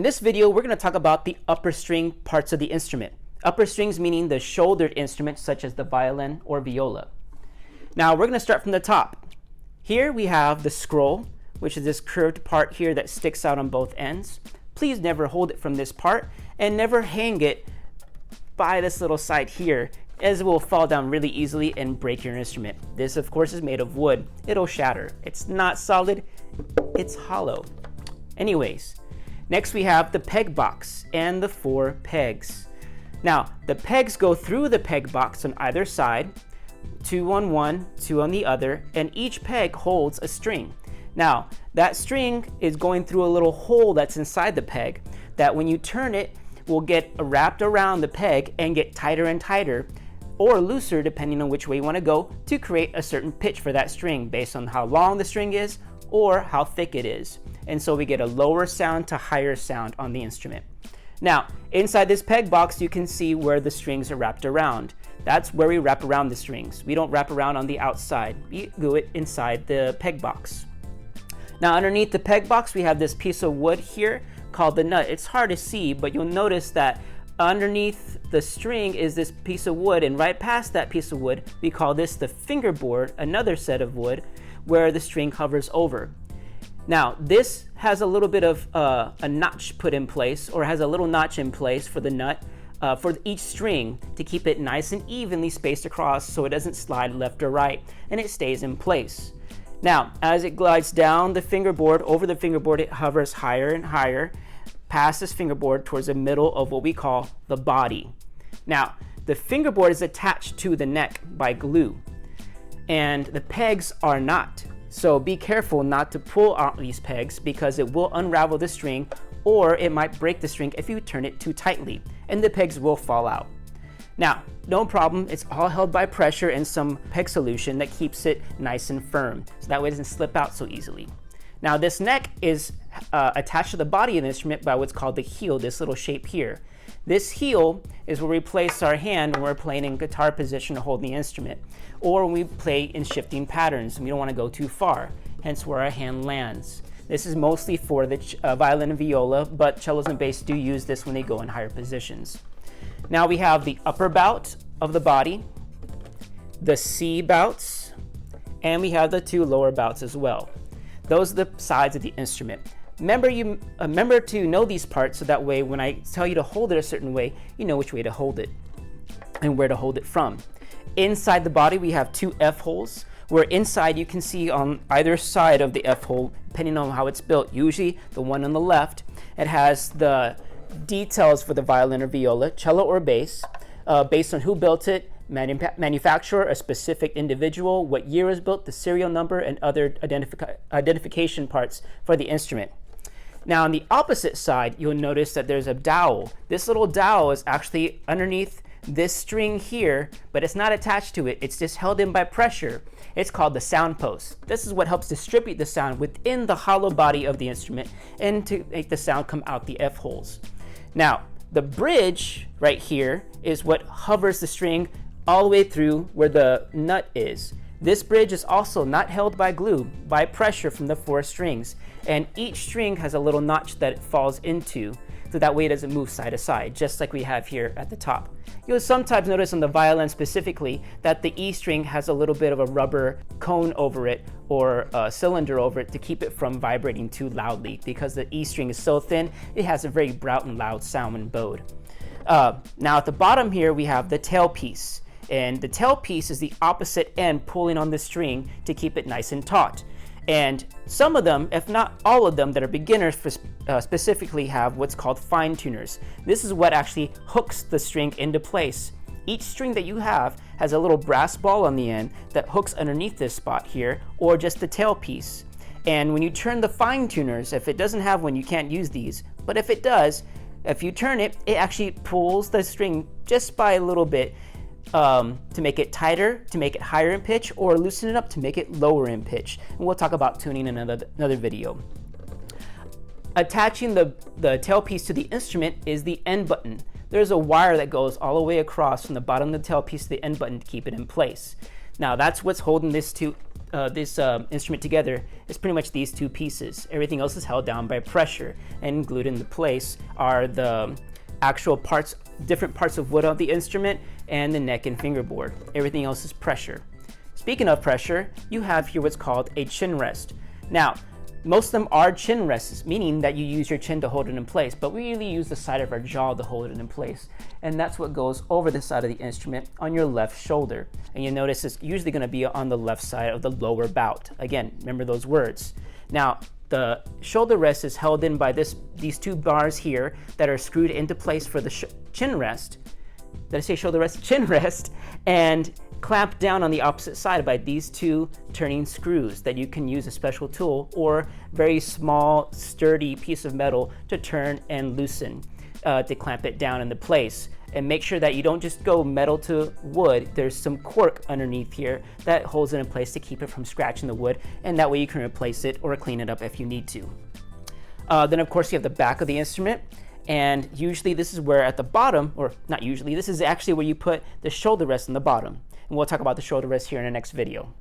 this video, we're going to talk about the upper string parts of the instrument. Upper strings meaning the shouldered instruments such as the violin or viola. Now we're going to start from the top. Here we have the scroll, which is this curved part here that sticks out on both ends. Please never hold it from this part and never hang it by this little side here, as it will fall down really easily and break your instrument. This of course is made of wood. It'll shatter. It's not solid, it's hollow. Anyways, next we have the peg box and the 4 pegs. Now the pegs go through the peg box on either side, 2 on one, 2 on the other, and each peg holds a string. Now that string is going through a little hole that's inside the peg that when you turn it will get wrapped around the peg and get tighter and tighter, or looser depending on which way you want to go, to create a certain pitch for that string based on how long the string is or how thick it is. And so we get a lower sound to higher sound on the instrument. Now inside this peg box you can see where the strings are wrapped around. That's where we wrap around the strings. We don't wrap around on the outside. We do it inside the peg box. Now underneath the peg box we have this piece of wood here called the nut. It's hard to see, but you'll notice that underneath the string is this piece of wood, and right past that piece of wood we call this the fingerboard, another set of wood where the string hovers over. Now this has a little bit of a notch put in place, or has a little notch in place for the nut for each string to keep it nice and evenly spaced across so it doesn't slide left or right and it stays in place. Now as it glides down the fingerboard, over the fingerboard, it hovers higher and higher past this fingerboard towards the middle of what we call the body. Now the fingerboard is attached to the neck by glue and the pegs are not. So be careful not to pull out these pegs because it will unravel the string, or it might break the string if you turn it too tightly and the pegs will fall out. Now no problem, it's all held by pressure and some peg solution that keeps it nice and firm so that way it doesn't slip out so easily. Now this neck is attached to the body of the instrument by what's called the heel, this little shape here. This heel is where we place our hand when we're playing in guitar position to hold the instrument, or when we play in shifting patterns and we don't want to go too far, hence where our hand lands. This is mostly for the violin and viola, but cellos and bass do use this when they go in higher positions. Now we have the upper bout of the body, the C bouts, and we have the 2 lower bouts as well. Those are the sides of the instrument. Remember to know these parts so that way when I tell you to hold it a certain way, you know which way to hold it and where to hold it from. Inside the body we have 2 F holes, where inside you can see on either side of the F hole, depending on how it's built, usually the one on the left, it has the details for the violin or viola, cello or bass, based on who built it, manufacturer, a specific individual, what year it was built, the serial number, and other identification parts for the instrument. Now on the opposite side you'll notice that there's a dowel. This little dowel is actually underneath this string here, but it's not attached to it, it's just held in by pressure. It's called the sound post. This is what helps distribute the sound within the hollow body of the instrument and to make the sound come out the F holes. Now the bridge right here is what hovers the string all the way through where the nut is. This bridge is also not held by glue, by pressure from the 4 strings, and each string has a little notch that it falls into, so that way it doesn't move side to side, just like we have here at the top. You'll sometimes notice on the violin specifically that the E string has a little bit of a rubber cone over it, or a cylinder over it, to keep it from vibrating too loudly, because the E string is so thin it has a very bright and loud sound when bowed. Now at the bottom here we have the tailpiece. And the tailpiece is the opposite end pulling on the string to keep it nice and taut. And some of them, if not all of them, that are beginners specifically have what's called fine tuners. This is what actually hooks the string into place. Each string that you have has a little brass ball on the end that hooks underneath this spot here, or just the tailpiece. And when you turn the fine tuners, if it doesn't have one, you can't use these. But if it does, if you turn it, it actually pulls the string just by a little bit, to make it tighter, to make it higher in pitch, or loosen it up to make it lower in pitch. And we'll talk about tuning in another video. Attaching the tailpiece to the instrument is the end button. There's a wire that goes all the way across from the bottom of the tailpiece to the end button to keep it in place. Now that's what's holding this instrument together, is pretty much these two pieces. Everything else is held down by pressure, and glued into place are the actual parts, different parts of wood of the instrument, and the neck and fingerboard. Everything else is pressure. Speaking of pressure, you have here what's called a chin rest. Now, most of them are chin rests, meaning that you use your chin to hold it in place, but we really use the side of our jaw to hold it in place. And that's what goes over the side of the instrument on your left shoulder. And you notice it's usually going to be on the left side of the lower bout. Again, remember those words. Now, the shoulder rest is held in by these two bars here that are screwed into place for the chin rest. Did I say shoulder rest? Chin rest. And clamped down on the opposite side by these two turning screws that you can use a special tool or very small, sturdy piece of metal to turn and loosen to clamp it down into place. And make sure that you don't just go metal to wood. There's some cork underneath here that holds it in place to keep it from scratching the wood, and that way you can replace it or clean it up if you need to. Then of course you have the back of the instrument, and usually this is where at the bottom, or not usually, this is actually where you put the shoulder rest in the bottom. And we'll talk about the shoulder rest here in the next video.